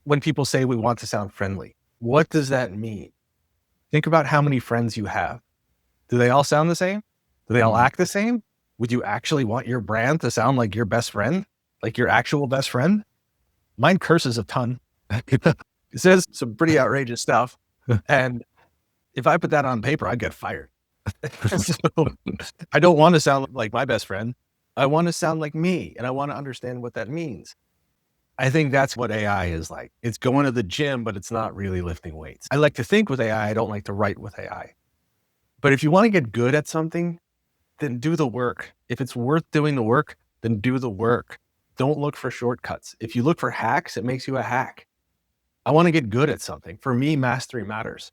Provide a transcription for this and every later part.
when people say we want to sound friendly, what does that mean? Think about how many friends you have. Do they all sound the same? Do they all act the same? Would you actually want your brand to sound like your best friend? Like your actual best friend? Mine curses a ton. It says some pretty outrageous stuff. And if I put that on paper, I'd get fired. So I don't want to sound like my best friend. I want to sound like me, and I want to understand what that means. I think that's what AI is like. It's going to the gym, but it's not really lifting weights. I like to think with AI. I don't like to write with AI. But if you want to get good at something, then do the work. If it's worth doing the work, then do the work. Don't look for shortcuts. If you look for hacks, it makes you a hack. I want to get good at something. For me, mastery matters.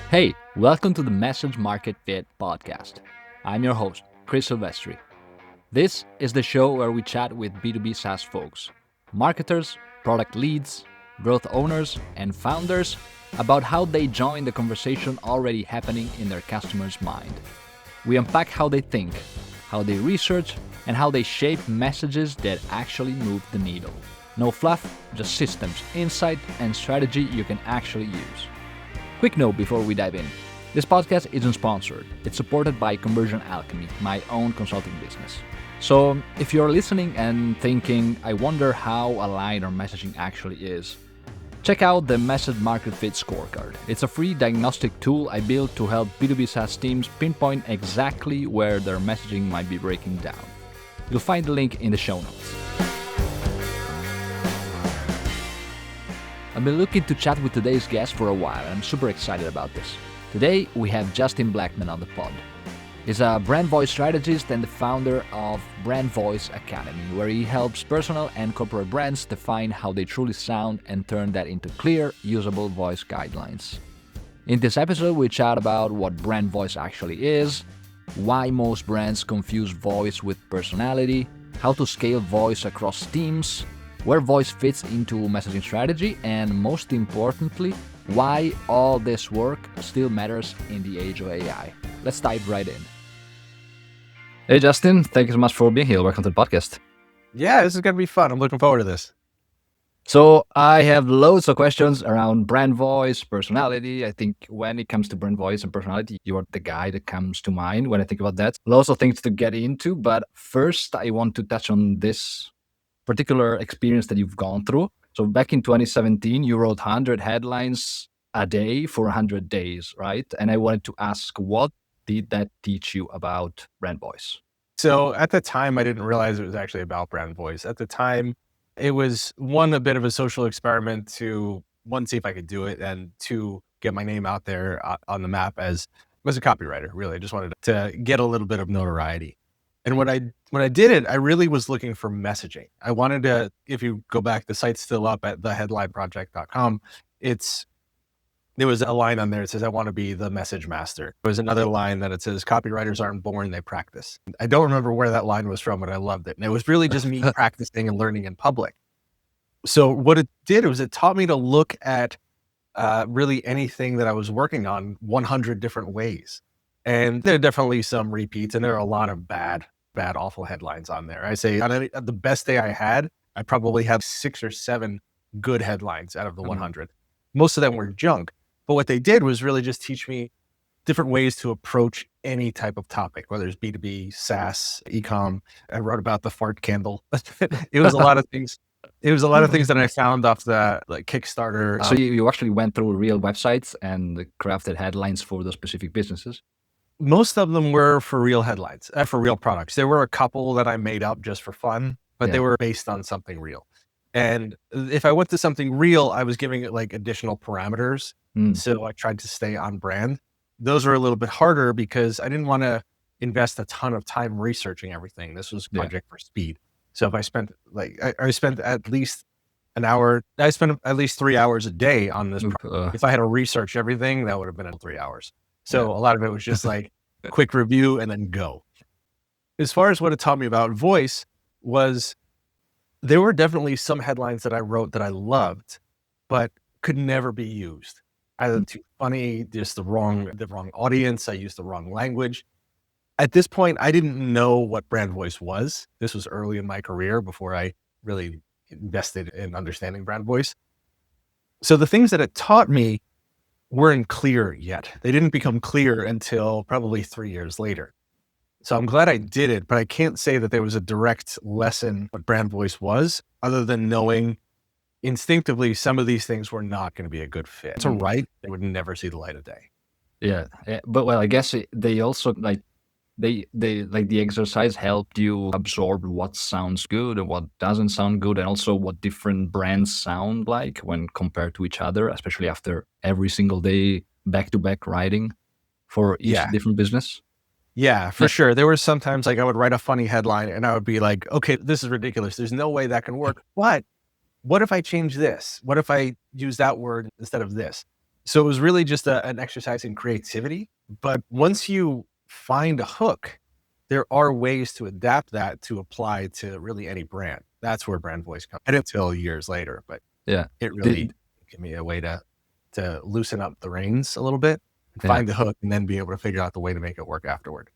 Hey, welcome to the Message Market Fit podcast. I'm your host, Chris Silvestri. This is the show where we chat with B2B SaaS folks, marketers, product leads, growth owners, and founders about how they join the conversation already happening in their customers' mind. We unpack how they think, how they research, and how they shape messages that actually move the needle. No fluff, just systems, insight, and strategy you can actually use. Quick note before we dive in. This podcast isn't sponsored. It's supported by Conversion Alchemy, my own consulting business. So if you're listening and thinking, I wonder how aligned our messaging actually is, check out the Message Market Fit Scorecard. It's a free diagnostic tool I built to help B2B SaaS teams pinpoint exactly where their messaging might be breaking down. You'll find the link in the show notes. I've been looking to chat with today's guest for a while, and I'm super excited about this. Today, we have Justin Blackman on the pod. He's a brand voice strategist and the founder of Brand Voice Academy, where he helps personal and corporate brands define how they truly sound and turn that into clear, usable voice guidelines. In this episode, we chat about what brand voice actually is, why most brands confuse voice with personality, how to scale voice across teams, where voice fits into messaging strategy, and most importantly, why all this work still matters in the age of AI. Let's dive right in. Hey, Justin, thank you so much for being here. Welcome to the podcast. Yeah, this is going to be fun. I'm looking forward to this. So I have loads of questions around brand voice, personality. I think when it comes to brand voice and personality, you are the guy that comes to mind when I think about that. Lots of things to get into, but first I want to touch on this particular experience that you've gone through. So back in 2017, you wrote 100 headlines a day for 100 days, right? And I wanted to ask, what did that teach you about brand voice? So at the time, I didn't realize it was actually about brand voice. At the time, it was a bit of a social experiment to see if I could do it, and to get my name out there on the map as a copywriter. Really, I just wanted to get a little bit of notoriety. And when I did it, I really was looking for messaging. I wanted to, if you go back, the site's still up at theheadlineproject.com. There was a line on there that says, I want to be the message master. There was another line that it says, copywriters aren't born, they practice. I don't remember where that line was from, but I loved it. And it was really just me practicing and learning in public. So what it did was it taught me to look at really anything that I was working on 100 different ways. And there are definitely some repeats, and there are a lot of bad, awful headlines on there. I say on the best day I had, I probably have 6 or 7 good headlines out of the 100. Most of them were junk. But what they did was really just teach me different ways to approach any type of topic, whether it's B2B, SaaS, e-com. I wrote about the fart candle. It was a lot of things. It was a lot of things that I found off the Kickstarter. So you actually went through real websites and crafted headlines for those specific businesses? Most of them were for real headlines, for real products. There were a couple that I made up just for fun, but they were based on something real. And if I went to something real, I was giving it like additional parameters. So I tried to stay on brand. Those were a little bit harder because I didn't want to invest a ton of time researching everything. This was a project for speed. So if I spent I spent at least an hour, I spent at least 3 hours a day on this. If I had to research everything, that would have been 3 hours. So a lot of it was just like a quick review and then go. As far as what it taught me about voice was, there were definitely some headlines that I wrote that I loved, but could never be used. Either too funny, just the wrong audience. I used the wrong language. At this point, I didn't know what brand voice was. This was early in my career before I really invested in understanding brand voice. So the things that it taught me weren't clear yet. They didn't become clear until probably 3 years later. So I'm glad I did it, but I can't say that there was a direct lesson what brand voice was, other than knowing instinctively some of these things were not going to be a good fit. To write, they would never see the light of day. Yeah, but well, I guess they also like they like the exercise helped you absorb what sounds good and what doesn't sound good, and also what different brands sound like when compared to each other, especially after every single day back to back writing for each Yeah. different business. Yeah, for Yeah. sure. There were sometimes like I would write a funny headline and I would be like, okay, this is ridiculous. There's no way that can work. But what if I change this? What if I use that word instead of this? So it was really just an exercise in creativity. But once you find a hook, there are ways to adapt that to apply to really any brand. That's where brand voice comes. I didn't until years later, but Yeah. it really Did, gave me a way to loosen up the reins a little bit and yeah. find the hook and then be able to figure out the way to make it work afterward.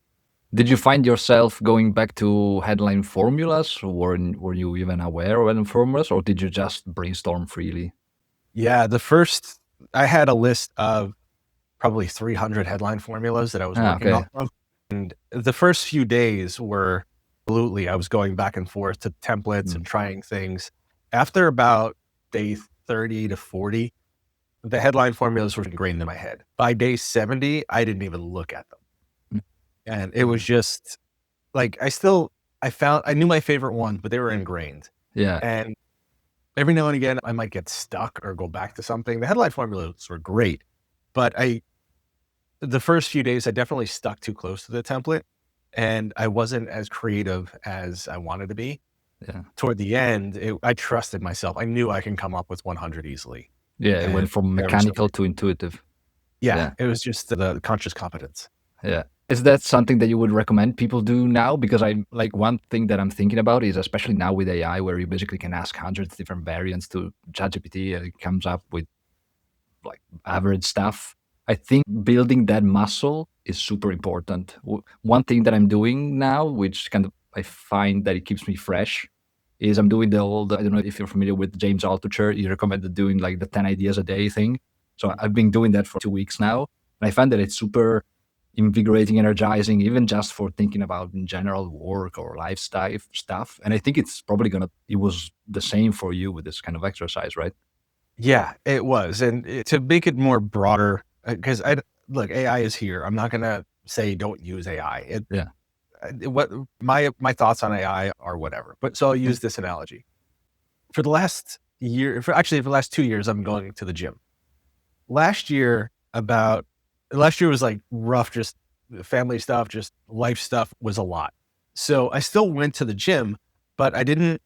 Did you find yourself going back to headline formulas, or were you even aware of any formulas, or did you just brainstorm freely? Yeah, I had a list of probably 300 headline formulas that I was working Okay. off of. And the first few days were absolutely, I was going back and forth to templates and trying things. After about day 30 to 40, the headline formulas were ingrained in my head. By day 70, I didn't even look at them. Mm. And it was just like, I knew my favorite ones, but they were ingrained. Yeah. And every now and again, I might get stuck or go back to something. The headline formulas were great, but the first few days, I definitely stuck too close to the template and I wasn't as creative as I wanted to be. Yeah. Toward the end, I trusted myself. I knew I can come up with 100 easily. Yeah. It And went from there was mechanical to intuitive. yeah, it was just the conscious competence. Yeah. Is that something that you would recommend people do now? Because I like one thing that I'm thinking about is especially now with AI, where you basically can ask hundreds of different variants to ChatGPT and it comes up with like average stuff. I think building that muscle is super important. One thing that I'm doing now, which kind of I find that it keeps me fresh, is I'm doing the old, I don't know if you're familiar with James Altucher. He recommended doing like the 10 ideas a day thing. So I've been doing that for 2 weeks now. And I find that it's super invigorating, energizing, even just for thinking about in general work or lifestyle stuff. And I think it's probably it was the same for you with this kind of exercise, right? Yeah, it was. And to make it more broader, because look, AI is here. I'm not going to say don't use AI. Yeah. What my thoughts on AI are whatever. But so I'll use this analogy. For the last year, for the last 2 years, I'm going to the gym. Last year was like rough, just family stuff, just life stuff was a lot. So I still went to the gym, but I didn't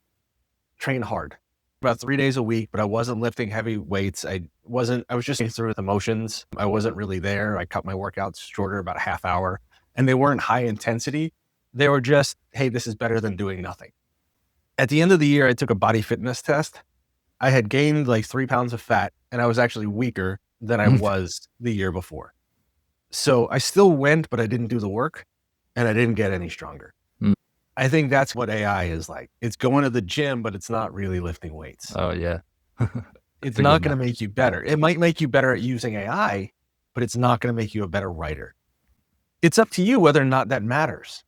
train hard. About 3 days a week, but I wasn't lifting heavy weights. I was just going through the motions. I wasn't really there. I cut my workouts shorter, about a half hour, and they weren't high intensity. They were just, hey, this is better than doing nothing. At the end of the year, I took a body fitness test. I had gained like 3 pounds of fat and I was actually weaker than I was the year before. So I still went, but I didn't do the work and I didn't get any stronger. Mm. I think that's what AI is like. It's going to the gym, but it's not really lifting weights. Oh yeah. It's not going to make you better. It might make you better at using AI, but it's not going to make you a better writer. It's up to you whether or not that matters.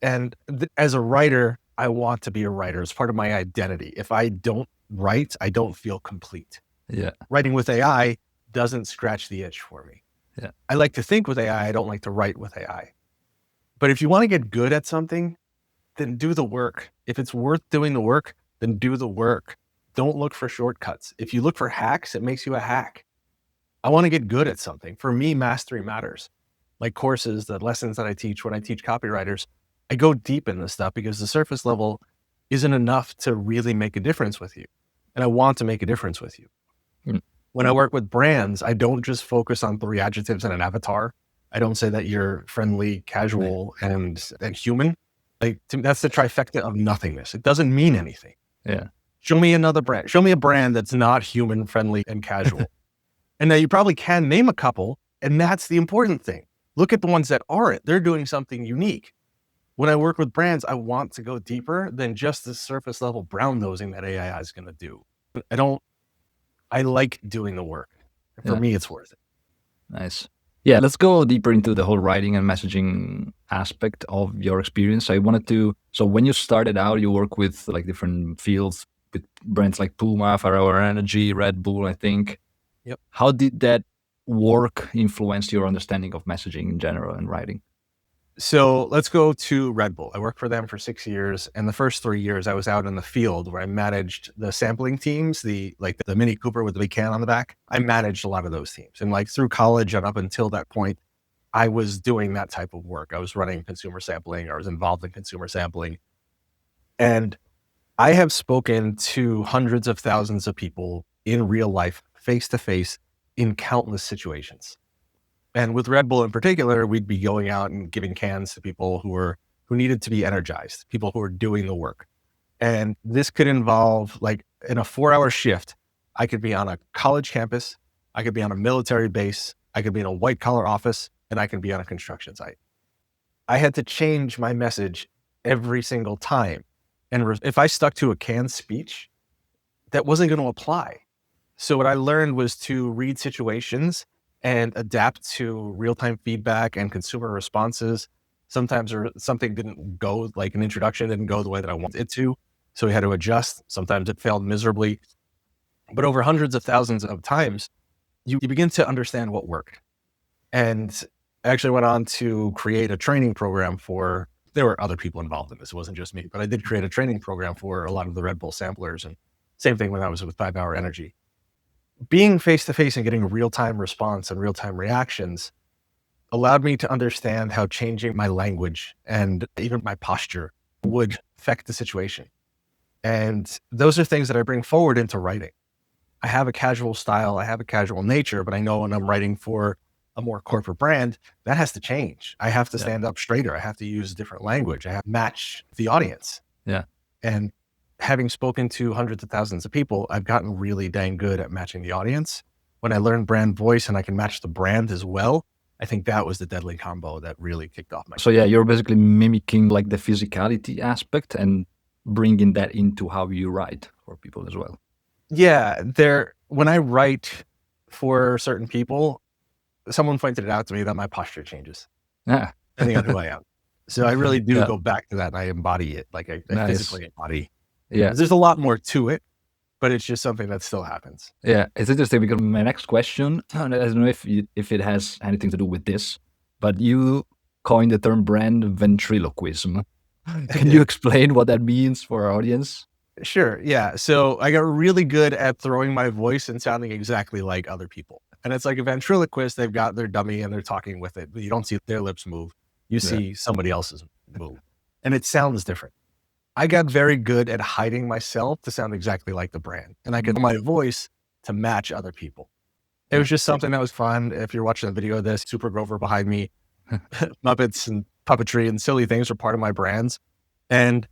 And as a writer, I want to be a writer. It's part of my identity. If I don't write, I don't feel complete. Yeah. Writing with AI doesn't scratch the itch for me. Yeah. I like to think with AI. I don't like to write with AI. But if you want to get good at something, then do the work. If it's worth doing the work, then do the work. Don't look for shortcuts. If you look for hacks, it makes you a hack. I want to get good at something. For me, mastery matters. My courses, the lessons that I teach when I teach copywriters, I go deep in this stuff because the surface level isn't enough to really make a difference with you. And I want to make a difference with you. Mm. When I work with brands, I don't just focus on 3 adjectives and an avatar. I don't say that you're friendly, casual, and human. Like that's the trifecta of nothingness. It doesn't mean anything. Yeah. Show me another brand. Show me a brand that's not human, friendly, and casual. And now you probably can name a couple, and that's the important thing. Look at the ones that aren't. They're doing something unique. When I work with brands, I want to go deeper than just the surface level brown nosing that AI is going to do. I like doing the work. For Yeah. me, it's worth it. Nice. Yeah, let's go deeper into the whole writing and messaging aspect of your experience. I wanted to, so when you started out, you work with like different fields with brands like Puma, Forever Energy, Red Bull, I think. Yep. How did that work influence your understanding of messaging in general and writing? So let's go to Red Bull. I worked for them for 6 years, and the first 3 years I was out in the field where I managed the sampling teams, the Mini Cooper with the big can on the back. I managed a lot of those teams, and like through college and up until that point, I was doing that type of work. I was running consumer sampling, or I was involved in consumer sampling, and I have spoken to hundreds of thousands of people in real life, face to face, in countless situations. And with Red Bull in particular, we'd be going out and giving cans to people who needed to be energized, people who were doing the work. And this could involve, like, in a 4-hour shift, I could be on a college campus, I could be on a military base, I could be in a white collar office, and I could be on a construction site. I had to change my message every single time. And if I stuck to a canned speech, that wasn't going to apply. So what I learned was to read situations and adapt to real-time feedback and consumer responses. Sometimes something didn't go, like an introduction didn't go the way that I wanted it to, so we had to adjust. Sometimes it failed miserably. But over hundreds of thousands of times, you begin to understand what worked. And I actually went on to create a training program there were other people involved in this. It wasn't just me, but I did create a training program for a lot of the Red Bull samplers. And same thing when I was with 5-Hour Energy. Being face-to-face and getting real-time response and real-time reactions allowed me to understand how changing my language and even my posture would affect the situation. And those are things that I bring forward into writing. I have a casual style, I have a casual nature, but I know when I'm writing for a more corporate brand, that has to change. I have to stand up straighter. I have to use different language. I have to match the audience. Yeah. And having spoken to hundreds of thousands of people, I've gotten really dang good at matching the audience. When I learned brand voice and I can match the brand as well, I think that was the deadly combo that really kicked off my. So yeah, you're basically mimicking like the physicality aspect and bringing that into how you write for people as well. Yeah, when I write for certain people, someone pointed it out to me that my posture changes Yeah. depending on who I am. So I really do go back to that and I embody it. Like I physically embody. Yeah. There's a lot more to it, but it's just something that still happens. Yeah, it's interesting because my next question, I don't know if it has anything to do with this, but you coined the term brand ventriloquism. Can you explain what that means for our audience? Sure. Yeah. So I got really good at throwing my voice and sounding exactly like other people. And it's like a ventriloquist, they've got their dummy and they're talking with it, but you don't see their lips move. You see somebody else's move. And it sounds different. I got very good at hiding myself to sound exactly like the brand. And I could my voice to match other people. It was just something that was fun. If you're watching a video of this, Super Grover behind me, Muppets and puppetry and silly things were part of my brands. And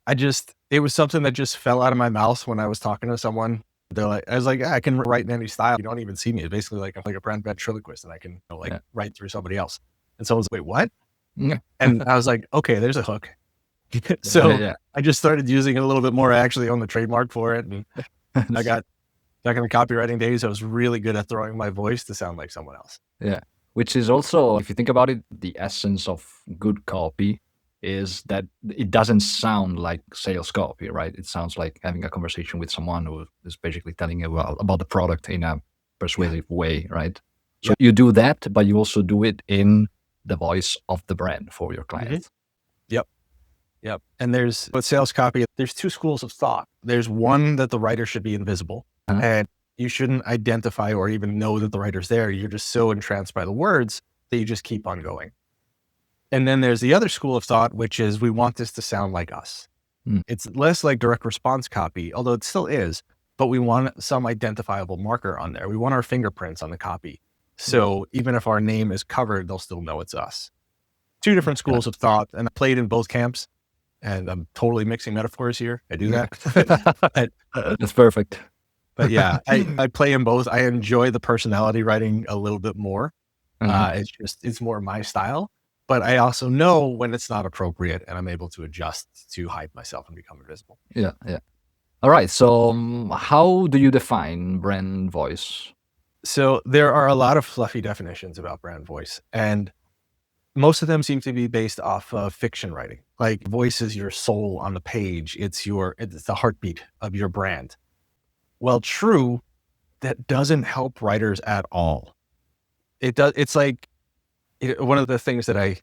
it was something that just fell out of my mouth when I was talking to someone. I was like, I can write in any style. You don't even see me. It's basically like I'm like a brand ventriloquist and I can write through somebody else. And someone's like, wait, what? And I was like, okay, there's a hook. So I just started using it a little bit more. I actually own the trademark for it. And I got back in the copywriting days, I was really good at throwing my voice to sound like someone else. Yeah. Which is also, if you think about it, the essence of good copy is that it doesn't sound like sales copy, right? It sounds like having a conversation with someone who is basically telling you about the product in a persuasive way, right? So you do that, but you also do it in the voice of the brand for your clients. Yep. And with sales copy, there's two schools of thought. There's one that the writer should be invisible and you shouldn't identify or even know that the writer's there. You're just so entranced by the words that you just keep on going. And then there's the other school of thought, which is we want this to sound like us. It's less like direct response copy, although it still is, but we want some identifiable marker on there. We want our fingerprints on the copy. So even if our name is covered, they'll still know it's us. Two different schools of thought, and I played in both camps. And I'm totally mixing metaphors here. I do that. That's perfect. But yeah, I play in both. I enjoy the personality writing a little bit more. It's more my style. But I also know when it's not appropriate and I'm able to adjust to hide myself and become invisible. Yeah. All right. So, how do you define brand voice? So there are a lot of fluffy definitions about brand voice, and most of them seem to be based off of fiction writing. Like voice is your soul on the page. It's the heartbeat of your brand. Well, true, that doesn't help writers at all. It does. It's like one of the things that I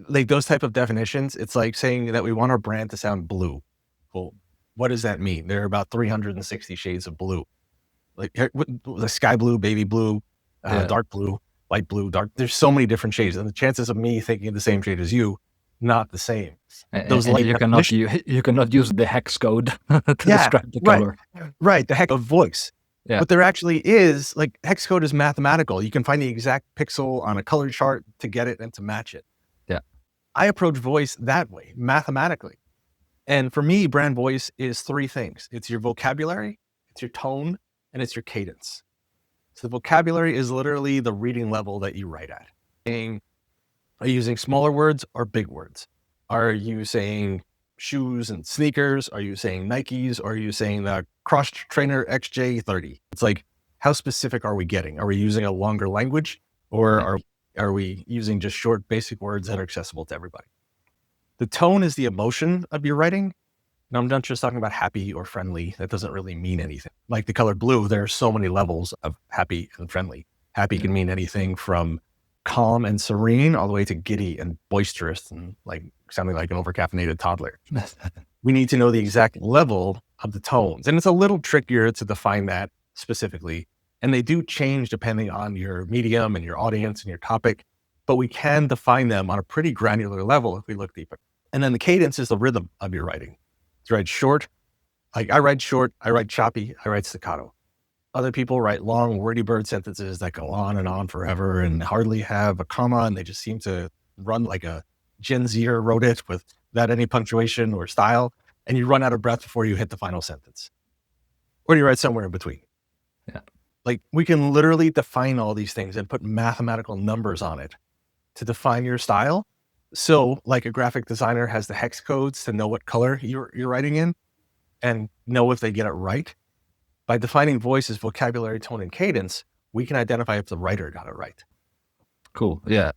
like those type of definitions. It's like saying that we want our brand to sound blue. Well, what does that mean? There are about 360 shades of blue, like the sky blue, baby blue, dark blue, light blue, dark. There's so many different shades, and the chances of me thinking the same shade as you, not the same. Those And light you cannot use the hex code to describe the color. Right. The heck of voice. Yeah. But there actually is, like, hex code is mathematical. You can find the exact pixel on a color chart to get it and to match it. Yeah. I approach voice that way, mathematically. And for me, brand voice is three things. It's your vocabulary, it's your tone, and it's your cadence. So the vocabulary is literally the reading level that you write at. Are you using smaller words or big words? Are you saying shoes and sneakers? Are you saying Nikes? Or are you saying the Cross Trainer XJ30? It's like, how specific are we getting? Are we using a longer language, or are we using just short, basic words that are accessible to everybody? The tone is the emotion of your writing. And I'm not just talking about happy or friendly. That doesn't really mean anything. Like the color blue, there are so many levels of happy and friendly. Happy can mean anything from calm and serene all the way to giddy and boisterous and like sounding like an overcaffeinated toddler. We need to know the exact level of the tones. And it's a little trickier to define that specifically. And they do change depending on your medium and your audience and your topic, but we can define them on a pretty granular level if we look deeper. And then the cadence is the rhythm of your writing. To write short, like I write short, I write choppy, I write staccato. Other people write long, wordy bird sentences that go on and on forever and hardly have a comma, and they just seem to run like a Gen Zer wrote it without any punctuation or style, and you run out of breath before you hit the final sentence. Or you write somewhere in between. Yeah. Like we can literally define all these things and put mathematical numbers on it to define your style. So like a graphic designer has the hex codes to know what color you're writing in and know if they get it right. By defining voice as vocabulary, tone, and cadence, we can identify if the writer got it right. Cool. Yeah.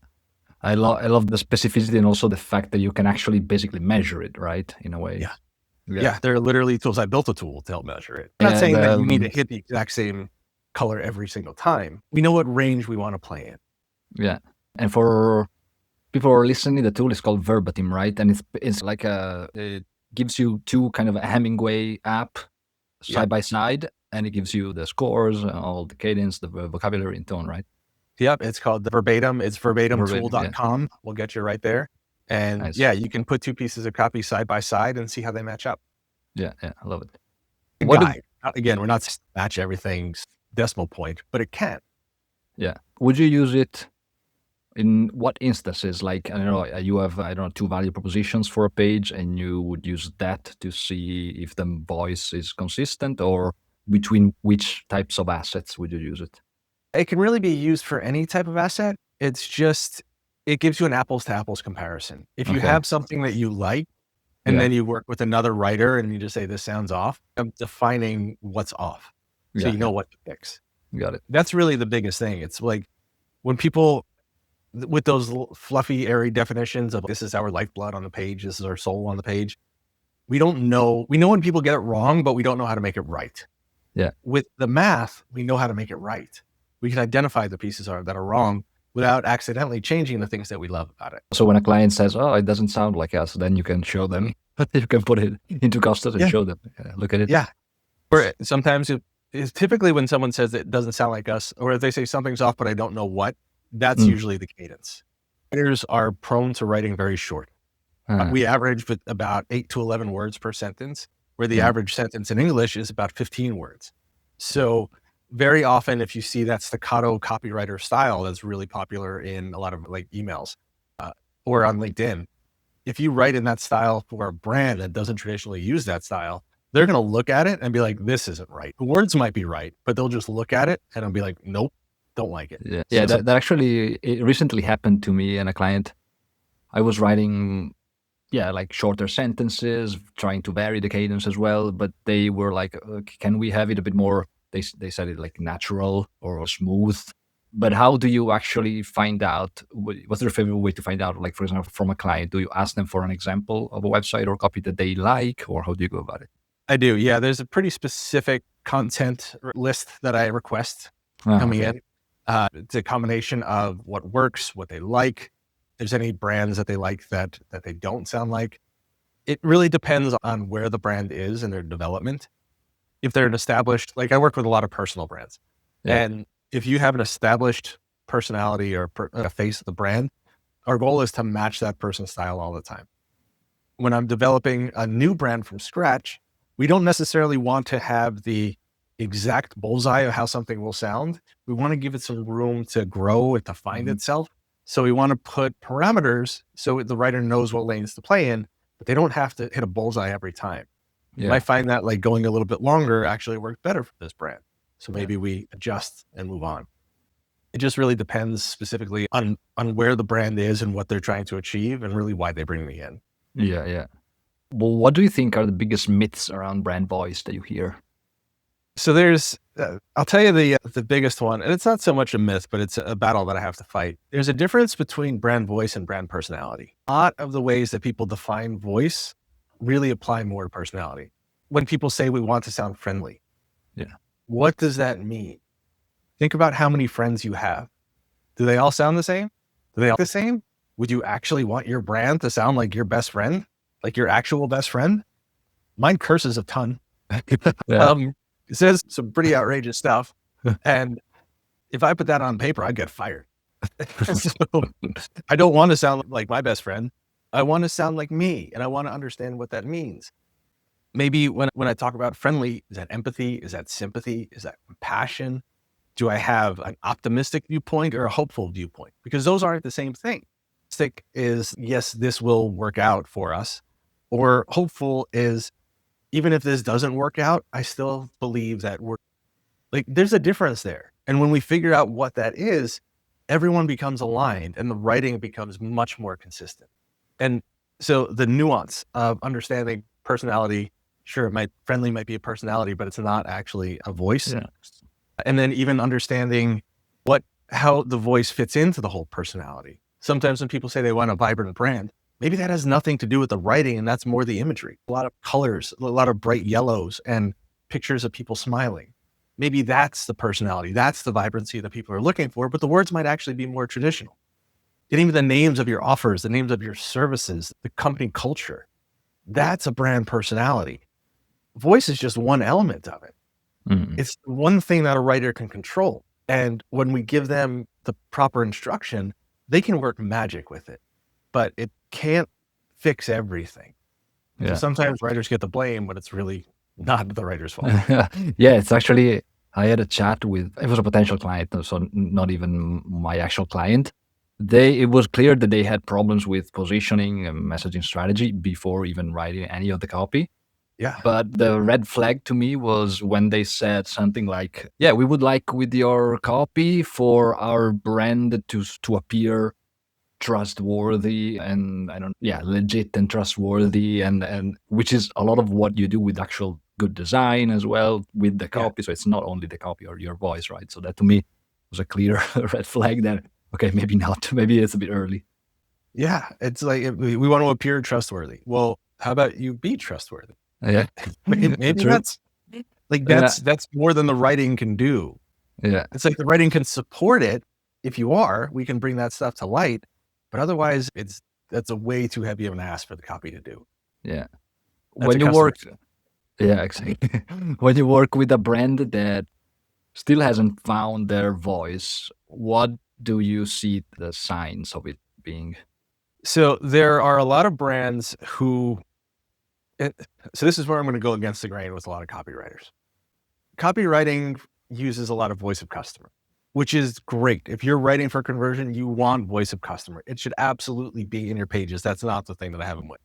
I love the specificity and also the fact that you can actually basically measure it, right? In a way. Yeah. There are literally tools. I built a tool to help measure it. I'm not saying that you need to hit the exact same color every single time. We know what range we want to play in. Yeah. And for people who are listening, the tool is called Verbatim, right? And it's like it gives you two kind of a Hemingway app side by side, and it gives you the scores, all the cadence, the vocabulary and tone, right? Yep, it's called the Verbatim. It's verbatimtool.com. Yeah. We'll get you right there. And nice. Yeah, you can put two pieces of copy side by side and see how they match up. Yeah, I love it. Again, we're not match everything's decimal point, but it can. Yeah. Would you use it in what instances? Like, I don't know, you have, I don't know, two value propositions for a page, and you would use that to see if the voice is consistent, or between which types of assets would you use it? It can really be used for any type of asset. It's just, it gives you an apples to apples comparison. If you have something that you like, and then you work with another writer and you just say, this sounds off, I'm defining what's off. So you know what to fix. Got it. That's really the biggest thing. It's like when people, with those fluffy, airy definitions of this is our lifeblood on the page, this is our soul on the page, we don't know. We know when people get it wrong, but we don't know how to make it right. Yeah. With the math, we know how to make it right. We can identify the pieces that are wrong without accidentally changing the things that we love about it. So when a client says, oh, it doesn't sound like us, then you can show them, you can put it into custom and show them, look at it. Yeah. Or sometimes it's typically when someone says it doesn't sound like us, or if they say something's off, but I don't know what, that's usually the cadence. Writers are prone to writing very short. We average with about 8 to 11 words per sentence, where the average sentence in English is about 15 words. So very often, if you see that staccato copywriter style that's really popular in a lot of like emails or on LinkedIn, if you write in that style for a brand that doesn't traditionally use that style, they're going to look at it and be like, this isn't right. The words might be right, but they'll just look at it and it'll be like, nope, don't like it. Yeah, that actually, it recently happened to me and a client. I was writing like shorter sentences, trying to vary the cadence as well. But they were like, can we have it a bit more? They said it like natural or smooth. But how do you actually find out? What's their favorite way to find out? Like, for example, from a client, do you ask them for an example of a website or copy that they like, or how do you go about it? I do. Yeah. There's a pretty specific content list that I request coming in. It's a combination of what works, what they like. If there's any brands that they like that they don't sound like. It really depends on where the brand is in their development. If they're an established, like I work with a lot of personal brands. Yeah. And if you have an established personality or a face of the brand, our goal is to match that person's style all the time. When I'm developing a new brand from scratch, we don't necessarily want to have the exact bullseye of how something will sound. We want to give it some room to grow and to find itself. So we want to put parameters so the writer knows what lanes to play in, but they don't have to hit a bullseye every time. Yeah. I find that like going a little bit longer actually worked better for this brand. So maybe we adjust and move on. It just really depends specifically on where the brand is and what they're trying to achieve and really why they bring me in. Yeah. Well, what do you think are the biggest myths around brand voice that you hear? So there's, I'll tell you the biggest one, and it's not so much a myth, but it's a battle that I have to fight. There's a difference between brand voice and brand personality. A lot of the ways that people define voice really apply more to personality. When people say we want to sound friendly, what does that mean? Think about how many friends you have. Do they all sound the same? Do they all the same? Would you actually want your brand to sound like your best friend? Like your actual best friend? Mine curses a ton. It says some pretty outrageous stuff. And if I put that on paper, I'd get fired. So I don't want to sound like my best friend. I want to sound like me, and I want to understand what that means. Maybe when I talk about friendly, is that empathy? Is that sympathy? Is that compassion? Do I have an optimistic viewpoint or a hopeful viewpoint? Because those aren't the same thing. Optimistic is, yes, this will work out for us. Or hopeful is, even if this doesn't work out, I still believe that there's a difference there. And when we figure out what that is, everyone becomes aligned and the writing becomes much more consistent. And so the nuance of understanding personality, sure, friendly might be a personality, but it's not actually a voice. Yeah. And then even understanding how the voice fits into the whole personality. Sometimes when people say they want a vibrant brand, maybe that has nothing to do with the writing, and that's more the imagery. A lot of colors, a lot of bright yellows and pictures of people smiling. Maybe that's the personality. That's the vibrancy that people are looking for, but the words might actually be more traditional. And even the names of your offers, the names of your services, the company culture, that's a brand personality. Voice is just one element of it. It's one thing that a writer can control. And when we give them the proper instruction, they can work magic with it, but it can't fix everything. So sometimes writers get the blame, but it's really not the writer's fault. It's actually, I had a chat with, it was a potential client, so not even my actual client. It was clear that they had problems with positioning and messaging strategy before even writing any of the copy. Yeah. But the red flag to me was when they said something like, we would like with your copy for our brand to appear trustworthy and legit and trustworthy, and which is a lot of what you do with actual good design as well with the copy. So it's not only the copy or your voice, right? So that to me was a clear red flag that, okay, maybe not, maybe it's a bit early. Yeah. It's like, we want to appear trustworthy. Well, how about you be trustworthy? Yeah. Maybe that's more than the writing can do. Yeah. It's like the writing can support it. If you are, we can bring that stuff to light, but otherwise that's a way too heavy of an ask for the copy to do. Yeah. When you work, exactly. When you work with a brand that still hasn't found their voice, what do you see the signs of it being? So there are a lot of brands who, so this is where I'm going to go against the grain with a lot of copywriters. Copywriting uses a lot of voice of customer, which is great. If you're writing for conversion, you want voice of customer. It should absolutely be in your pages. That's not the thing that I have them with.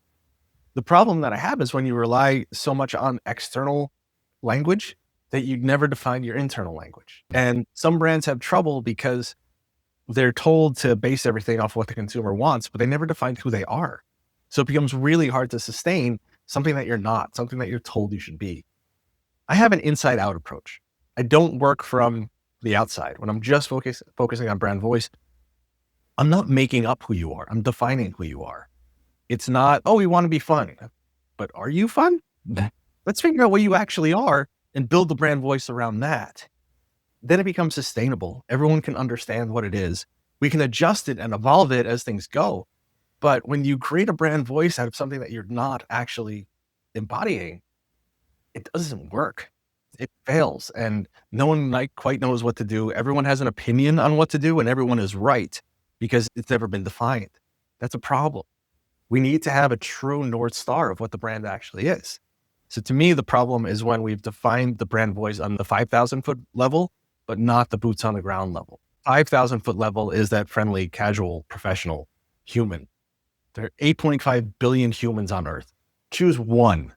The problem that I have is when you rely so much on external language that you never define your internal language. And some brands have trouble because they're told to base everything off what the consumer wants, but they never define who they are. So it becomes really hard to sustain something that you're not, something that you're told you should be. I have an inside out approach. I don't work from the outside. When I'm just focusing on brand voice, I'm not making up who you are. I'm defining who you are. It's not, oh, we want to be fun, but are you fun? Let's figure out what you actually are and build the brand voice around that. Then it becomes sustainable. Everyone can understand what it is. We can adjust it and evolve it as things go. But when you create a brand voice out of something that you're not actually embodying, it doesn't work. It fails. And no one quite knows what to do. Everyone has an opinion on what to do and everyone is right because it's never been defined. That's a problem. We need to have a true North Star of what the brand actually is. So to me, the problem is when we've defined the brand voice on the 5,000 foot level, but not the boots on the ground level. 5,000 foot level is that friendly, casual, professional human. There are 8.5 billion humans on Earth. Choose one.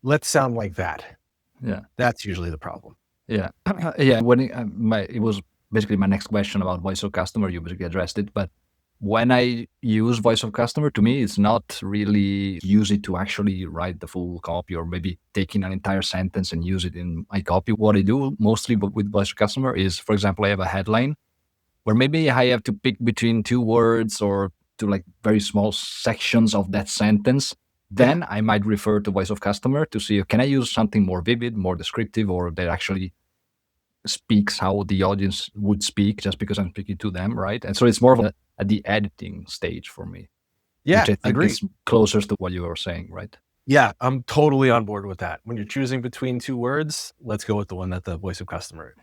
Let's sound like that. Yeah. That's usually the problem. Yeah. Yeah. When it was basically my next question about voice of customer, you basically addressed it. But when I use voice of customer, to me, it's not really use it to actually write the full copy or maybe taking an entire sentence and use it in my copy. What I do mostly with voice of customer is, for example, I have a headline where maybe I have to pick between two words or to like very small sections of that sentence. Then I might refer to voice of customer to see, can I use something more vivid, more descriptive, or that actually speaks how the audience would speak just because I'm speaking to them, right? And so it's more of at the editing stage for me, Yeah, which I think agreed. is closer to what you were saying, right? Yeah, I'm totally on board with that. When you're choosing between two words, let's go with the one that the voice of customer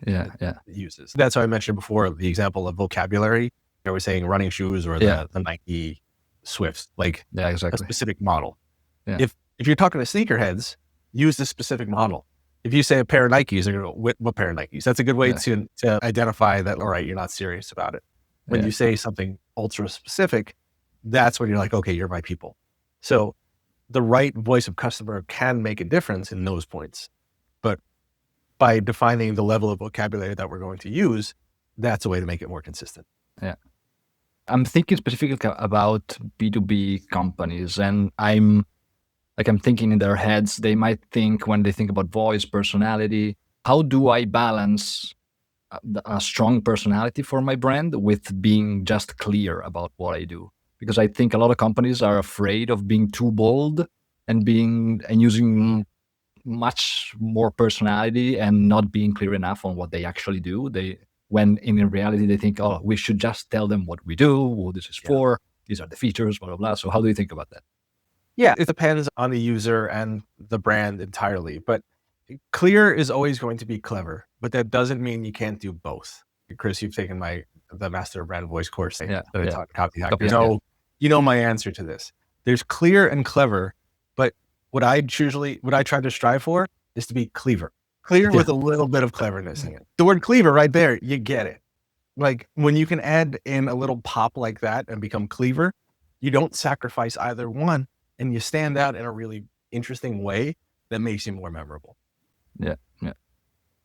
uses. That's how I mentioned before, the example of vocabulary. I was saying running shoes or the Nike Swifts, like a specific model. Yeah. If you're talking to sneakerheads, use the specific model. If you say a pair of Nikes, they're going to go, what pair of Nikes? That's a good way to identify that, all right, you're not serious about it. When you say something ultra specific, that's when you're like, okay, you're my people. So the right voice of customer can make a difference in those points. But by defining the level of vocabulary that we're going to use, that's a way to make it more consistent. Yeah. I'm thinking specifically about B2B companies, and I'm thinking in their heads, they might think when they think about voice, personality, how do I balance a strong personality for my brand with being just clear about what I do? Because I think a lot of companies are afraid of being too bold and using much more personality and not being clear enough on what they actually do. When in reality they think, oh, we should just tell them what we do, what this is for, these are the features, blah, blah, blah. So how do you think about that? Yeah, it depends on the user and the brand entirely, but clear is always going to be clever, but that doesn't mean you can't do both. Chris, you've taken the Master of Brand Voice course. Taught copy hackers. So you know my answer to this. There's clear and clever, but what I try to strive for is to be clever with a little bit of cleverness in it. The word clever right there, you get it. Like when you can add in a little pop like that and become clever, you don't sacrifice either one and you stand out in a really interesting way that makes you more memorable. Yeah.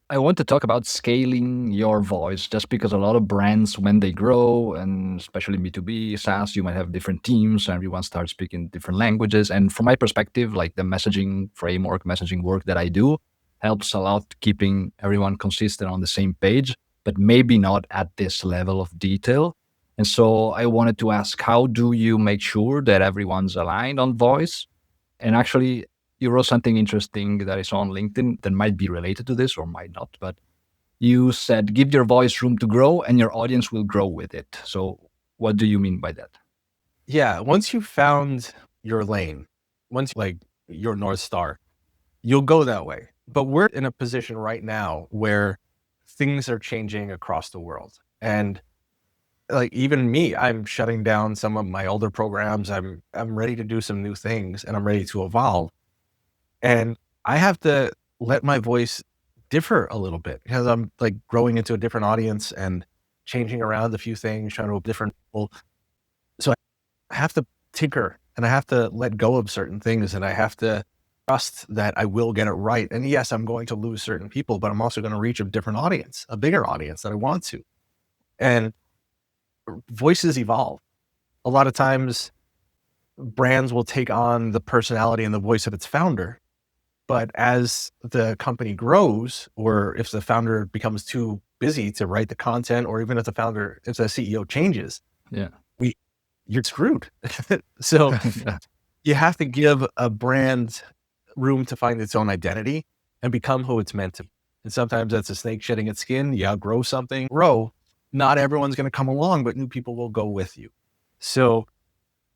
I want to talk about scaling your voice, just because a lot of brands, when they grow, and especially B2B, SaaS, you might have different teams, and everyone starts speaking different languages. And from my perspective, like the messaging framework, messaging work that I do helps a lot keeping everyone consistent on the same page, but maybe not at this level of detail. And so I wanted to ask, how do you make sure that everyone's aligned on voice? And actually, you wrote something interesting that I saw on LinkedIn that might be related to this or might not, but you said, give your voice room to grow and your audience will grow with it. So what do you mean by that? Yeah, once you've found your lane, once your North Star, you'll go that way. But we're in a position right now where things are changing across the world. And like even me, I'm shutting down some of my older programs. I'm ready to do some new things and I'm ready to evolve. And I have to let my voice differ a little bit because I'm like growing into a different audience and changing around a few things, trying to different people. So I have to tinker and I have to let go of certain things and I have to trust that I will get it right. And yes, I'm going to lose certain people, but I'm also going to reach a different audience, a bigger audience that I want to. And voices evolve. A lot of times brands will take on the personality and the voice of its founder. But as the company grows, or if the founder becomes too busy to write the content, or even if the CEO changes, Yeah. you're screwed. So Yeah. you have to give a brand room to find its own identity and become who it's meant to be. And sometimes that's a snake shedding its skin. You outgrow something, grow. Not everyone's going to come along, but new people will go with you. So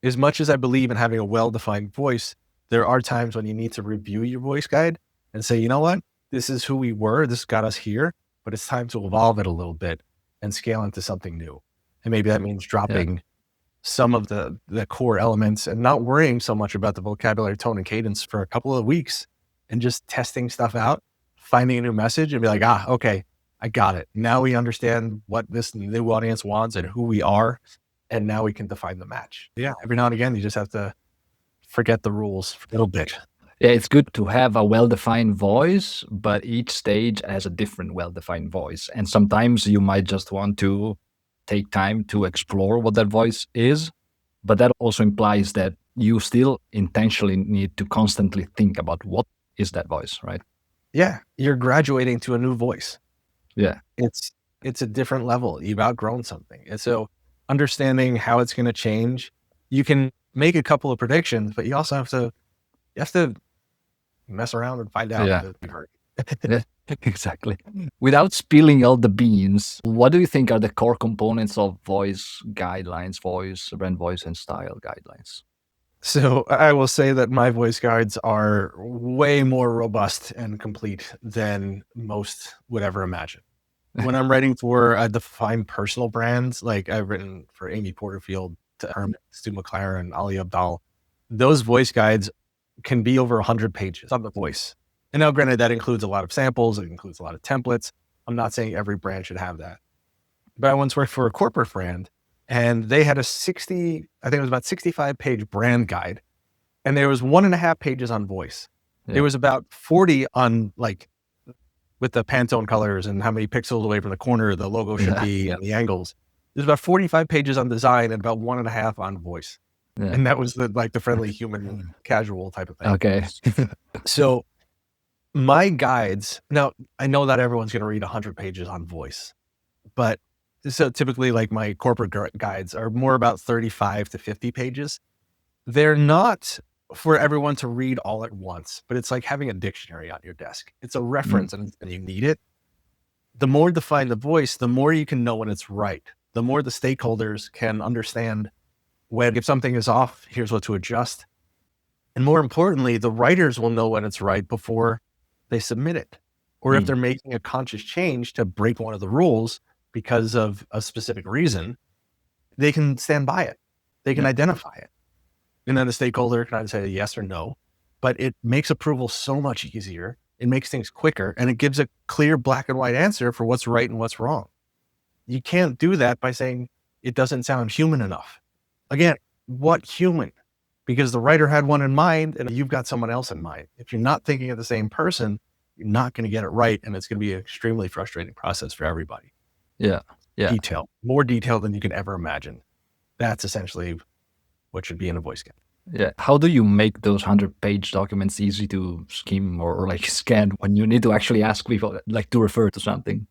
as much as I believe in having a well-defined voice, there are times when you need to review your voice guide and say, you know what, this is who we were. This got us here, but it's time to evolve it a little bit and scale into something new. And maybe that means dropping some of the core elements and not worrying so much about the vocabulary, tone, and cadence for a couple of weeks and just testing stuff out, finding a new message and be like, okay, I got it. Now we understand what this new audience wants and who we are. And now we can define the match. Yeah. Every now and again, you just have to forget the rules for a little bit. Yeah, it's good to have a well-defined voice, but each stage has a different well-defined voice. And sometimes you might just want to take time to explore what that voice is. But that also implies that you still intentionally need to constantly think about what is that voice, right? Yeah. You're graduating to a new voice. Yeah. It's a different level. You've outgrown something. And so understanding how it's going to change, you can make a couple of predictions, but you also have to mess around and find out. Yeah, exactly. Without spilling all the beans, what do you think are the core components of voice guidelines, brand voice and style guidelines? So I will say that my voice guides are way more robust and complete than most would ever imagine. When I'm writing for a defined personal brands, like I've written for Amy Porterfield, to Hermit, Stu McLaren, Ali Abdal, those voice guides can be over 100 pages on the voice. And now granted, that includes a lot of samples. It includes a lot of templates. I'm not saying every brand should have that. But I once worked for a corporate brand and they had I think it was about 65 page brand guide. And there was 1.5 pages on voice. Yeah. There was about 40 on with the Pantone colors and how many pixels away from the corner the logo should be and the angles. There's about 45 pages on design and about 1.5 on voice. Yeah. And that was the friendly human casual type of thing. Okay. So my guides, now I know that everyone's going to read 100 pages on voice, but so typically my corporate guides are more about 35 to 50 pages. They're not for everyone to read all at once, but it's like having a dictionary on your desk. It's a reference and you need it. The more defined the voice, the more you can know when it's right. The more the stakeholders can understand if something is off, here's what to adjust. And more importantly, the writers will know when it's right before they submit it. Or if they're making a conscious change to break one of the rules because of a specific reason, they can stand by it. They can identify it. And then the stakeholder can either say yes or no, but it makes approval so much easier. It makes things quicker and it gives a clear black and white answer for what's right and what's wrong. You can't do that by saying it doesn't sound human enough. Again, what human? Because the writer had one in mind and you've got someone else in mind. If you're not thinking of the same person, you're not going to get it right. And it's going to be an extremely frustrating process for everybody. Yeah. More detail than you can ever imagine. That's essentially what should be in a voice guide. Yeah. How do you make those 100-page documents easy to skim or scan when you need to actually ask people to refer to something?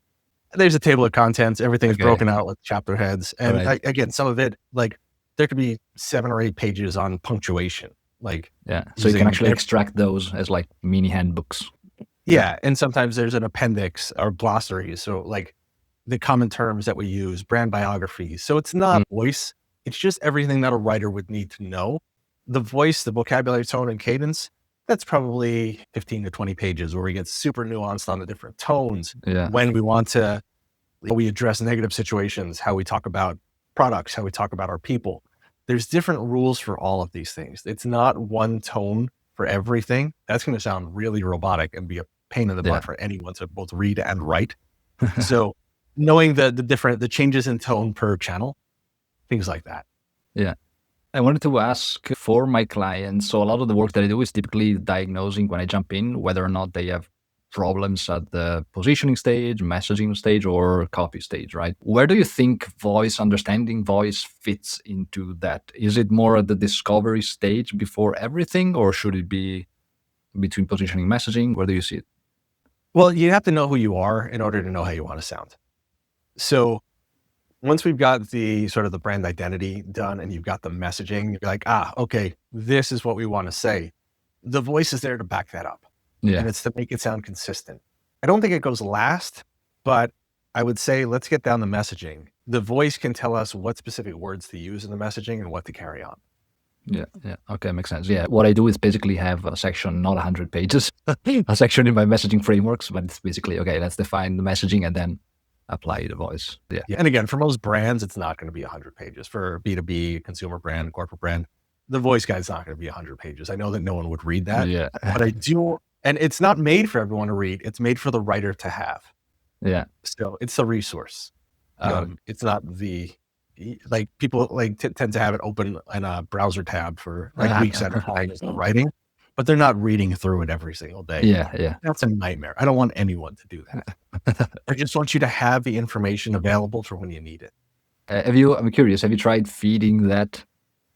There's a table of contents. Everything's broken out with chapter heads. And again, some of it, there could be 7 or 8 pages on punctuation. So you can actually extract those as mini handbooks. Yeah. And sometimes there's an appendix or glossaries. So the common terms that we use, brand biographies. So it's not voice. It's just everything that a writer would need to know. The voice, the vocabulary, tone, and cadence, that's probably 15 to 20 pages where we get super nuanced on the different tones. Yeah. When we address negative situations, how we talk about products, how we talk about our people. There's different rules for all of these things. It's not one tone for everything. That's going to sound really robotic and be a pain in the butt for anyone to both read and write. So knowing the changes in tone per channel, things like that. Yeah. I wanted to ask for my clients. So a lot of the work that I do is typically diagnosing when I jump in, whether or not they have problems at the positioning stage, messaging stage, or copy stage, right? Where do you think understanding voice fits into that? Is it more at the discovery stage before everything, or should it be between positioning and messaging? Where do you see it? Well, you have to know who you are in order to know how you want to sound. So once we've got the sort of the brand identity done and you've got the messaging, you're like, okay, this is what we want to say. The voice is there to back that up. Yeah. And it's to make it sound consistent. I don't think it goes last, but I would say let's get down the messaging. The voice can tell us what specific words to use in the messaging and what to carry on. Yeah. Okay, makes sense. Yeah, what I do is basically have a section, not 100 pages, a section in my messaging frameworks, but it's basically, okay, let's define the messaging and then apply the voice. Yeah. And again, for most brands, it's not going to be 100 pages. For B2B, consumer brand, corporate brand, the voice guide's not going to be 100 pages. I know that no one would read that, Yeah. but I do. And it's not made for everyone to read. It's made for the writer to have. Yeah. So it's a resource. It's not like people tend to have it open in a browser tab for like weeks at a time as they're writing, but they're not reading through it every single day. Yeah. That's a nightmare. I don't want anyone to do that. I just want you to have the information available for when you need it. I'm curious, have you tried feeding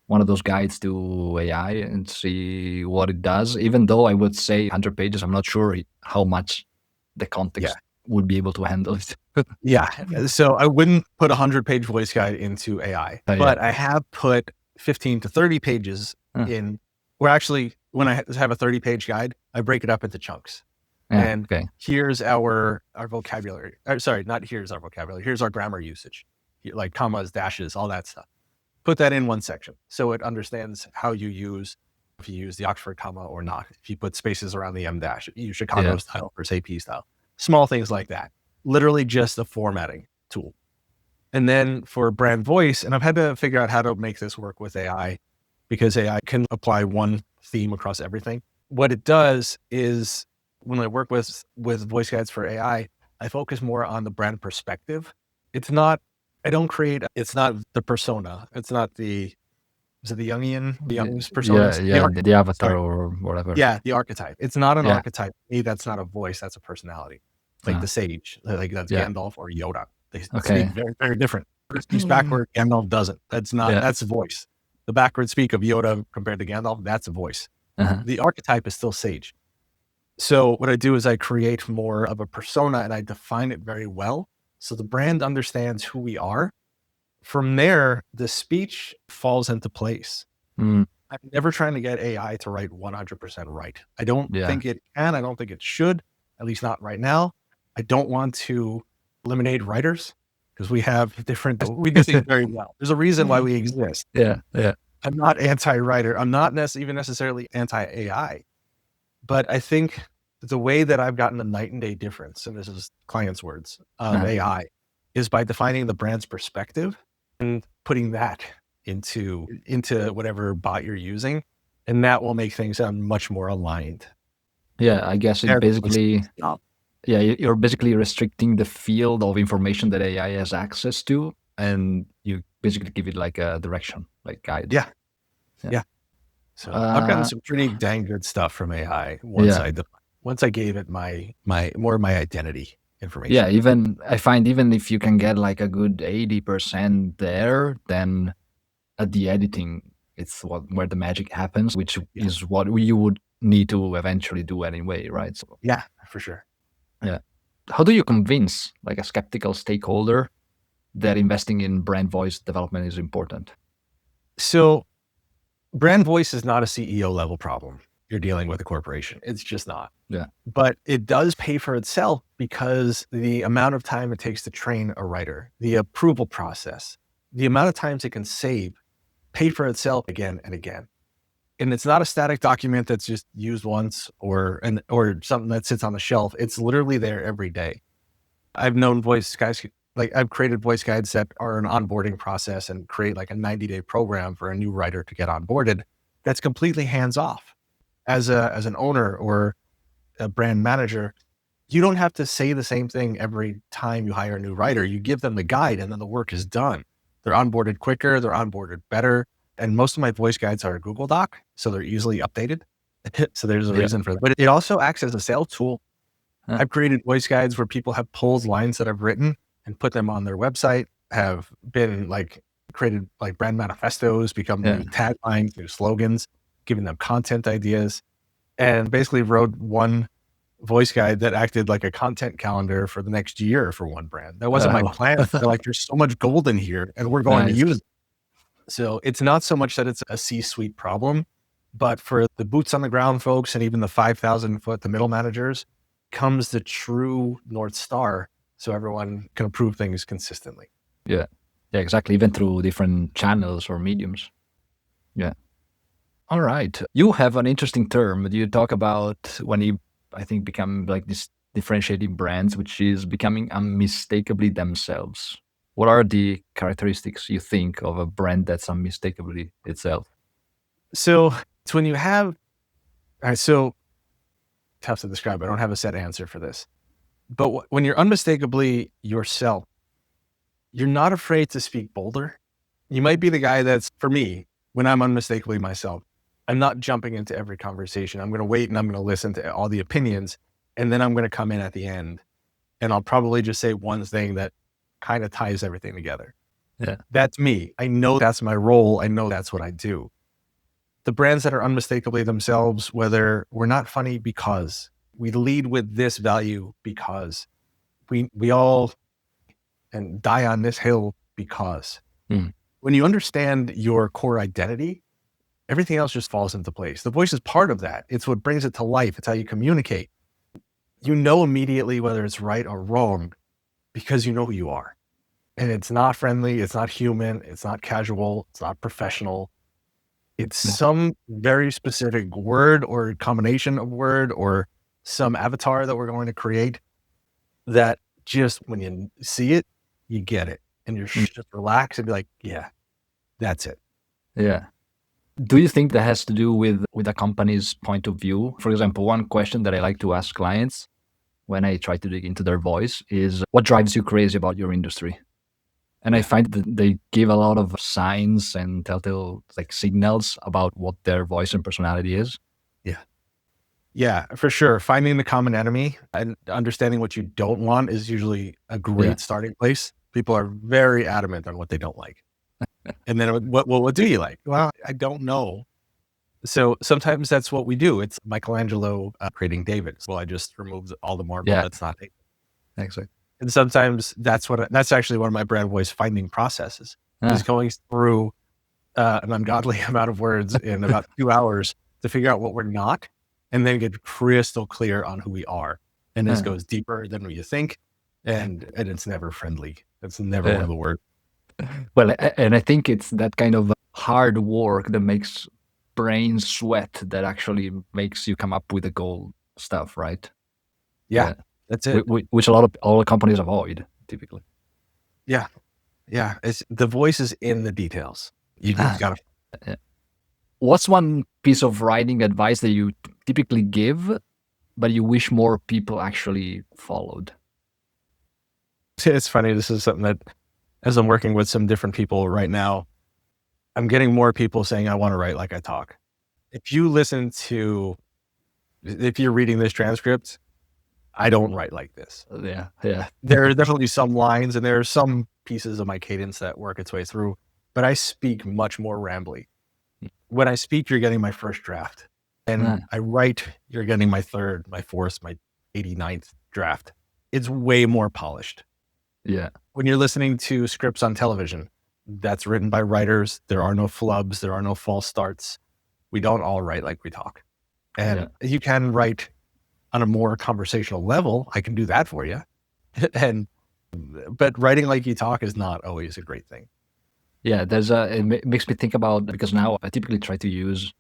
one of those guides to AI and see what it does? Even though I would say 100 pages, I'm not sure how much the context would be able to handle it. Yeah. So I wouldn't put a 100-page voice guide into AI, but I have put 15 to 30 pages in, where actually when I have a 30-page guide, I break it up into chunks. And here's our vocabulary. Sorry, not here's our vocabulary. Here's our grammar usage, like commas, dashes, all that stuff. Put that in one section so it understands how you use, if you use the Oxford comma or not. If you put spaces around the M dash, you use Chicago style versus AP style. Small things like that. Literally just a formatting tool. And then for brand voice, and I've had to figure out how to make this work with AI, because AI can apply one theme across everything. What it does is when I work with voice guides for AI, I focus more on the brand perspective. It's not the persona. It's not is it the Jungian, the Jung's persona? The avatar or whatever. Yeah, the archetype. It's not an archetype. That's not a voice. That's a personality. Like the sage, like that's Gandalf or Yoda. They speak very, very different. Speaks backward, Gandalf doesn't. That's a voice. The backward speak of Yoda compared to Gandalf, that's a voice. The archetype is still sage. So what I do is I create more of a persona and I define it very well. So the brand understands who we are. From there, the speech falls into place. I'm never trying to get AI to write 100% right. I don't think it can. I don't think it should, at least not right now. I don't want to eliminate writers because we do things very well. There's a reason why we exist. Yeah. I'm not anti-writer. I'm not even necessarily anti-AI, but I think the way that I've gotten a night and day difference, and this is clients' words, of AI, is by defining the brand's perspective and putting that into whatever bot you're using, and that will make things sound much more aligned. Yeah, I guess it basically, you're basically restricting the field of information that AI has access to, and you basically give it like a direction, like guide. Yeah. So I've gotten some pretty dang good stuff from AI once I gave it my identity information. Yeah, I find even if you can get like a good 80% there, then at the editing, it's where the magic happens, which is what you would need to eventually do anyway, right? So, yeah, for sure. Yeah. How do you convince like a skeptical stakeholder that investing in brand voice development is important? So brand voice is not a CEO level problem. You're dealing with a corporation. It's just not. Yeah. But it does pay for itself because the amount of time it takes to train a writer, the approval process, the amount of times it can save, pay for itself again and again. And it's not a static document that's just used once or something that sits on the shelf. It's literally there every day. I've known voice guides, like I've created voice guides that are an onboarding process and create like a 90-day program for a new writer to get onboarded. That's completely hands off. As an owner or a brand manager, you don't have to say the same thing every time you hire a new writer. You give them the guide and then the work is done. They're onboarded quicker, they're onboarded better. And most of my voice guides are a Google Doc, so they're easily updated. So there's a reason for that. But it also acts as a sales tool. I've created voice guides where people have pulled lines that I've written and put them on their website, have been like created like brand manifestos, become new taglines, new slogans, giving them content ideas, and basically wrote one voice guide that acted like a content calendar for the next year for one brand. That wasn't my plan. They're like, there's so much gold in here and we're going to use it. So it's not so much that it's a C-suite problem, but for the boots on the ground folks and even the 5,000 foot, the middle managers, comes the true North Star so everyone can approve things consistently. Yeah, exactly. Even through different channels or mediums. Yeah. All right. You have an interesting term. You talk about when you, I think, become like this differentiating brands, which is becoming unmistakably themselves. What are the characteristics you think of a brand that's unmistakably itself? So it's when you have, all right, so tough to describe. I don't have a set answer for this. But when you're unmistakably yourself, you're not afraid to speak bolder. You might be the guy that's, for me, when I'm unmistakably myself, I'm not jumping into every conversation. I'm going to wait and I'm going to listen to all the opinions. And then I'm going to come in at the end and I'll probably just say one thing that kind of ties everything together. Yeah. That's me. I know that's my role. I know that's what I do. The brands that are unmistakably themselves, whether we're not funny because we lead with this value, because we all and die on this hill because when you understand your core identity, everything else just falls into place. The voice is part of that. It's what brings it to life. It's how you communicate. You know immediately whether it's right or wrong because you know who you are. And it's not friendly. It's not human. It's not casual. It's not professional. It's some very specific word or combination of word or some avatar that we're going to create that just when you see it, you get it. And you're just relax and be like, yeah, that's it. Yeah. Do you think that has to do with a company's point of view? For example, one question that I like to ask clients when I try to dig into their voice is, what drives you crazy about your industry? And I find that they give a lot of signs and telltale like signals about what their voice and personality is. Yeah, for sure. Finding the common enemy and understanding what you don't want is usually a great starting place. People are very adamant on what they don't like. And then what do you like? Well, I don't know. So sometimes that's what we do. It's Michelangelo creating David. Well, I just removed all the marble. That's not it. Exactly. And sometimes that's actually one of my brand voice finding processes is going through an ungodly amount of words in about 2 hours to figure out what we're not, and then get crystal clear on who we are. And this goes deeper than what you think. And it's never friendly. It's never one of the words. Well, and I think it's that kind of hard work that makes brains sweat that actually makes you come up with the goal stuff, right? Yeah. That's it. Which a lot of all the companies avoid typically. Yeah. It's the voice is in the details. You just gotta. What's one piece of writing advice that you typically give, but you wish more people actually followed? It's funny. This is something that, as I'm working with some different people right now, I'm getting more people saying, I want to write like I talk. If you're reading this transcript, I don't write like this. Yeah. There are definitely some lines and there are some pieces of my cadence that work its way through, but I speak much more rambly. When I speak, you're getting my first draft. And I write, you're getting my third, my fourth, my 89th draft. It's way more polished. Yeah. When you're listening to scripts on television, that's written by writers. There are no flubs. There are no false starts. We don't all write like we talk. And you can write on a more conversational level. I can do that for you. But writing like you talk is not always a great thing. Yeah, it makes me think about, because now I typically try to use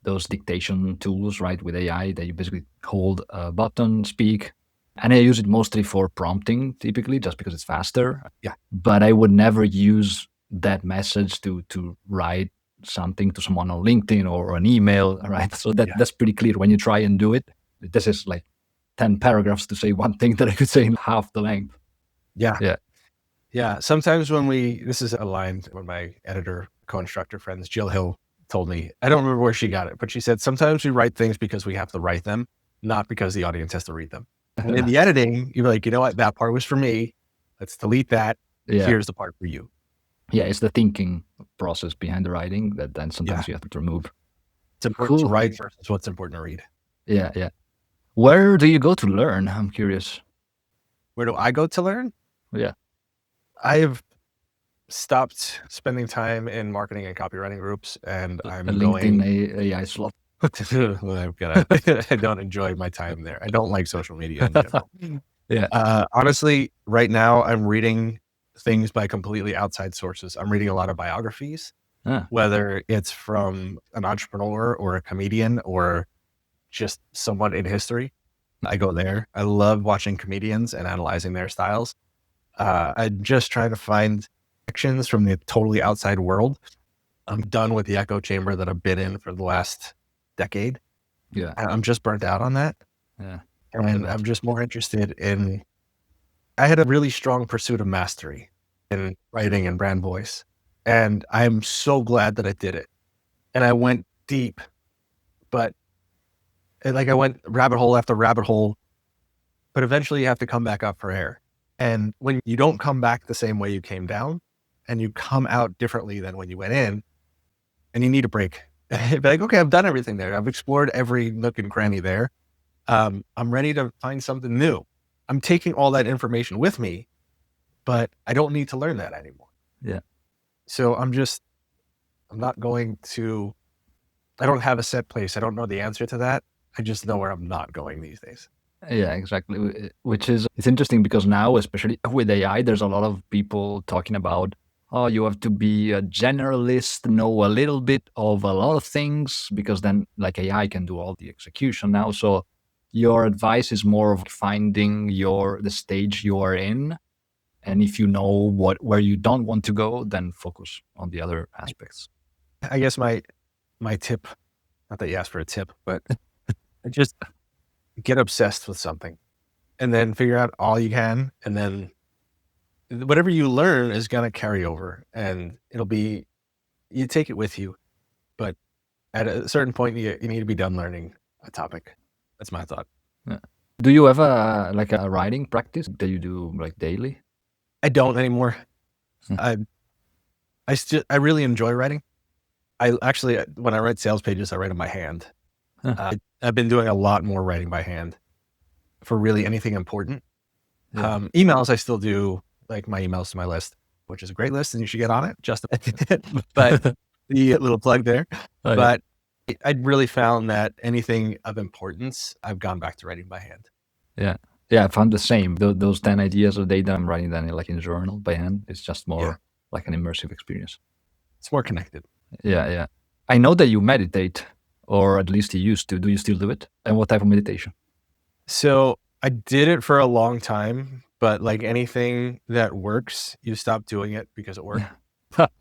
those dictation tools, right, with AI that you basically hold a button, speak, and I use it mostly for prompting typically just because it's faster. Yeah. But I would never use that message to write something to someone on LinkedIn or an email, right? So that's pretty clear when you try and do it. This is like 10 paragraphs to say one thing that I could say in half the length. Yeah. Sometimes this is a line when my editor, co-instructor friends, Jill Hill, told me, I don't remember where she got it, but she said, sometimes we write things because we have to write them, not because the audience has to read them. And in the editing, you're like, you know what? That part was for me. Let's delete that. Yeah. Here's the part for you. Yeah, it's the thinking process behind the writing that then sometimes you have to remove. It's important to Cool. write versus what's important to read. Yeah. Where do you go to learn? I'm curious. Where do I go to learn? Yeah. I've stopped spending time in marketing and copywriting groups, and I'm A going. LinkedIn AI slot. I don't enjoy my time there. I don't like social media in general. Yeah. Honestly, right now I'm reading things by completely outside sources. I'm reading a lot of biographies, whether it's from an entrepreneur or a comedian or just someone in history. I go there. I love watching comedians and analyzing their styles. I'm just trying to find actions from the totally outside world. I'm done with the echo chamber that I've been in for the last decade. Yeah. I'm just burnt out on that. Yeah. And I'm just more interested in, I had a really strong pursuit of mastery in writing and brand voice. And I'm so glad that I did it. And I went deep, but like I went rabbit hole after rabbit hole, but eventually you have to come back up for air. And when you don't come back the same way you came down and you come out differently than when you went in, and you need a break. Be like, okay, I've done everything there. I've explored every nook and cranny there. I'm ready to find something new. I'm taking all that information with me, but I don't need to learn that anymore. Yeah. So I'm not going to, I don't have a set place. I don't know the answer to that. I just know where I'm not going these days. Yeah, exactly. Which is, it's interesting because now, especially with AI, there's a lot of people talking about, oh, you have to be a generalist, know a little bit of a lot of things, because then like AI can do all the execution now. So your advice is more of finding the stage you are in. And if you know where you don't want to go, then focus on the other aspects. I guess my tip, not that you asked for a tip, but just get obsessed with something and then figure out all you can. And then whatever you learn is going to carry over, and you take it with you. But at a certain point, you need to be done learning a topic. That's my thought. Yeah. Do you have a writing practice that you do like daily? I don't anymore. I really enjoy writing. I actually, when I write sales pages, I write them by hand. I've been doing a lot more writing by hand for really anything important. Yeah. Emails, I still do, like my emails to my list, which is a great list and you should get on it. Justin, but the little plug there. But I really found that anything of importance, I've gone back to writing by hand. Yeah. Yeah, I found the same. Those 10 ideas a day that I'm writing down in a journal by hand, it's just more like an immersive experience. It's more connected. Yeah. I know that you meditate, or at least you used to. Do you still do it? And what type of meditation? So I did it for a long time, but like anything that works, you stop doing it because it worked.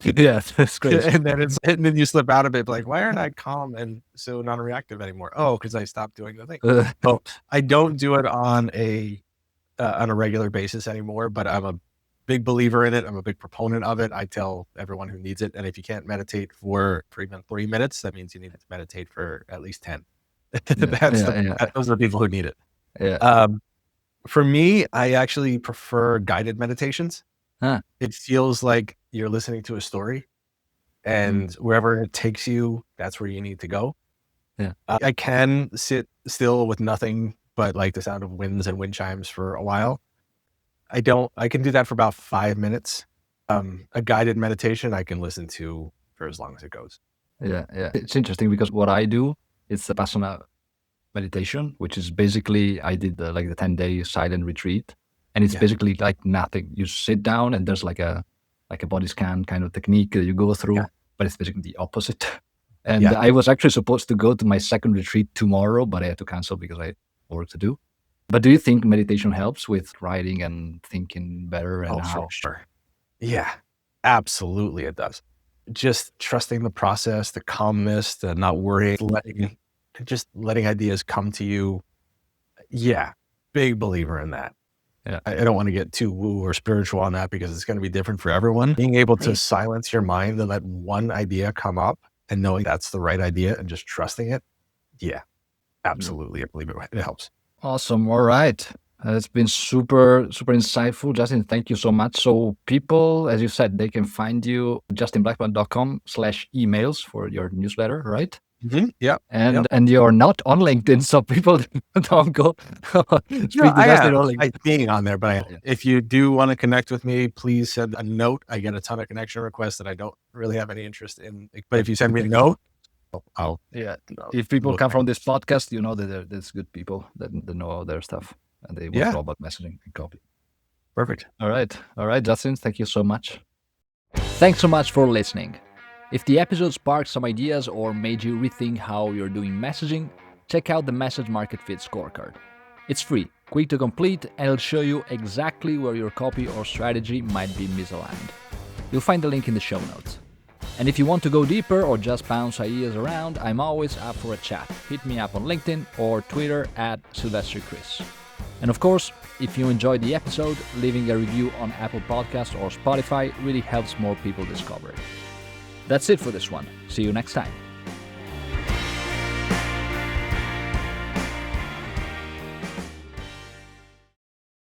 Yeah, that's great. and then you slip out of it, like, why aren't I calm and so non-reactive anymore? Oh, because I stopped doing the thing. So I don't do it on a regular basis anymore, but I'm a big believer in it. I'm a big proponent of it. I tell everyone who needs it. And if you can't meditate for even 3 minutes, that means you need to meditate for at least 10. Those are the people who need it. Yeah. For me, I actually prefer guided meditations. It feels like you're listening to a story, and wherever it takes you, that's where you need to go. Yeah. I can sit still with nothing but like the sound of winds and wind chimes for a while. I can do that for about 5 minutes. A guided meditation I can listen to for as long as it goes. Yeah. It's interesting because what I do, it's the Vipassana meditation, which is basically, I did the 10-day silent retreat, and it's basically like nothing. You sit down and there's like a body scan kind of technique that you go through, but it's basically the opposite. And I was actually supposed to go to my second retreat tomorrow, but I had to cancel because I had work to do. But do you think meditation helps with writing and thinking better? And how? For sure. Yeah, absolutely it does. Just trusting the process, the calmness, the not worrying, letting ideas come to you. Yeah, big believer in that. Yeah. I don't want to get too woo or spiritual on that because it's going to be different for everyone. Being able to silence your mind and let one idea come up and knowing that's the right idea and just trusting it. Yeah, absolutely. I believe it helps. Awesome. All right. It's been super insightful, Justin. Thank you so much. So people, as you said, they can find you justinblackman.com/emails for your newsletter, right? Yeah. And you're not on LinkedIn, so people don't go speak to Justin on LinkedIn. I being on there, but if you do want to connect with me, please send a note. I get a ton of connection requests that I don't really have any interest in. But if you send me a note, if people come from this podcast, you know that there's good people that know their stuff and they want to know about messaging and copy. Perfect. All right, Justin, thank you so much. Thanks so much for listening. If the episode sparked some ideas or made you rethink how you're doing messaging, check out the Message Market Fit scorecard. It's free, quick to complete, and it'll show you exactly where your copy or strategy might be misaligned. You'll find the link in the show notes. And if you want to go deeper or just bounce ideas around, I'm always up for a chat. Hit me up on LinkedIn or Twitter @SylvestriChris. And of course, if you enjoyed the episode, leaving a review on Apple Podcasts or Spotify really helps more people discover it. That's it for this one. See you next time.